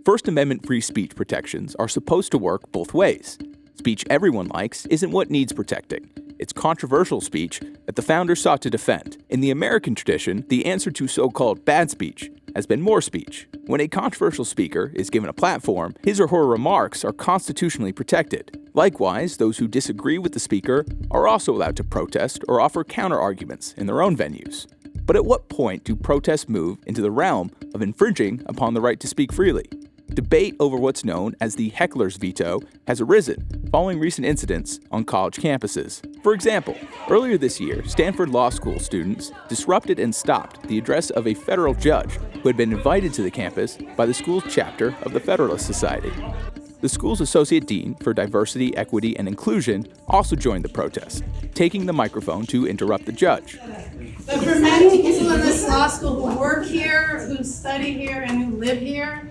First Amendment free speech protections are supposed to work both ways. Speech everyone likes isn't what needs protecting. It's controversial speech that the founders sought to defend. In the American tradition, the answer to so-called bad speech has been more speech. When a controversial speaker is given a platform, his or her remarks are constitutionally protected. Likewise, those who disagree with the speaker are also allowed to protest or offer counter-arguments in their own venues. But at what point do protests move into the realm of infringing upon the right to speak freely? Debate over what's known as the heckler's veto has arisen following recent incidents on college campuses. For example, earlier this year, Stanford Law School students disrupted and stopped the address of a federal judge who had been invited to the campus by the school's chapter of the Federalist Society. The school's associate dean for diversity, equity, and inclusion also joined the protest, taking the microphone to interrupt the judge. But for many people in this law school who work here, who study here, and who live here,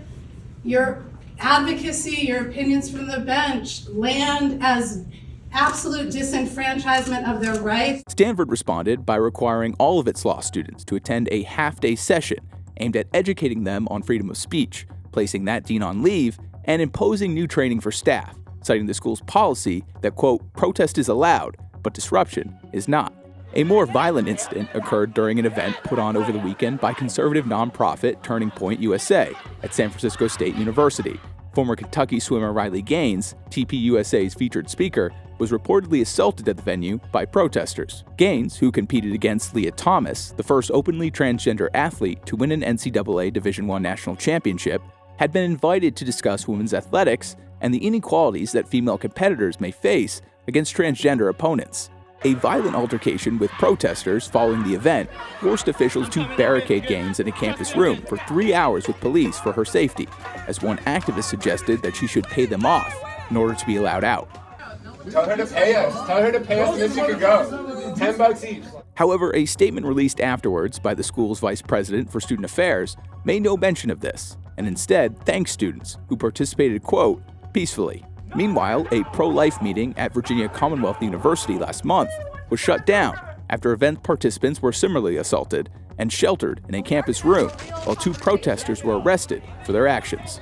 your advocacy, your opinions from the bench land as absolute disenfranchisement of their rights. Stanford responded by requiring all of its law students to attend a half-day session aimed at educating them on freedom of speech, placing that dean on leave, and imposing new training for staff, citing the school's policy that, quote, protest is allowed, but disruption is not. A more violent incident occurred during an event put on over the weekend by conservative nonprofit Turning Point USA at San Francisco State University. Former Kentucky swimmer Riley Gaines, TPUSA's featured speaker, was reportedly assaulted at the venue by protesters. Gaines, who competed against Leah Thomas, the first openly transgender athlete to win an NCAA Division I national championship, had been invited to discuss women's athletics and the inequalities that female competitors may face against transgender opponents. A violent altercation with protesters following the event forced officials to barricade Gaines in a campus room for 3 hours with police for her safety, as one activist suggested that she should pay them off in order to be allowed out. Tell her to pay us. Tell her to pay us and then she could go. $10 each. However, a statement released afterwards by the school's vice president for student affairs made no mention of this, and instead thanked students who participated, quote, peacefully. Meanwhile, a pro-life meeting at Virginia Commonwealth University last month was shut down after event participants were similarly assaulted and sheltered in a campus room while 2 protesters were arrested for their actions.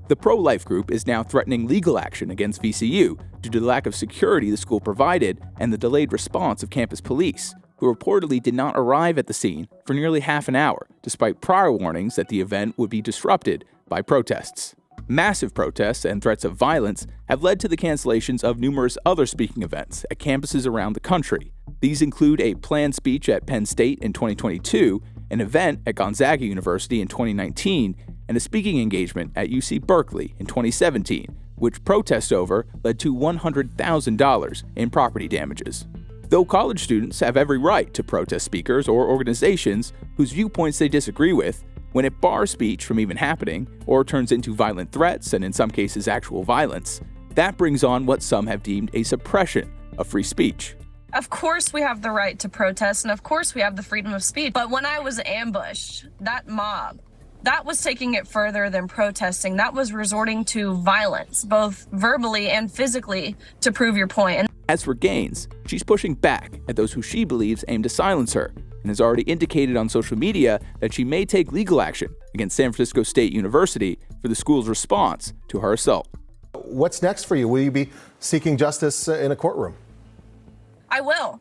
The pro-life group is now threatening legal action against VCU due to the lack of security the school provided and the delayed response of campus police, who reportedly did not arrive at the scene for nearly half an hour, despite prior warnings that the event would be disrupted by protests. Massive protests and threats of violence have led to the cancellations of numerous other speaking events at campuses around the country. These include a planned speech at Penn State in 2022, an event at Gonzaga University in 2019, and a speaking engagement at UC Berkeley in 2017, which protests over led to $100,000 in property damages. Though college students have every right to protest speakers or organizations whose viewpoints they disagree with, when it bars speech from even happening, or turns into violent threats and in some cases actual violence, that brings on what some have deemed a suppression of free speech. Of course we have the right to protest, and of course we have the freedom of speech. But when I was ambushed, that mob, that was taking it further than protesting. That was resorting to violence, both verbally and physically, to prove your point. As for Gaines, she's pushing back at those who she believes aim to silence her, and has already indicated on social media that she may take legal action against San Francisco State University for the school's response to her assault. What's next for you? Will you be seeking justice in a courtroom? I will.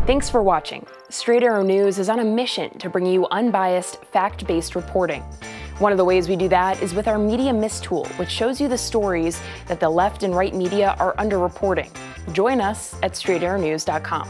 Thanks for watching. Straight Arrow News is on a mission to bring you unbiased, fact-based reporting. One of the ways we do that is with our Media Miss tool, which shows you the stories that the left and right media are underreporting. Join us at straightarrownews.com.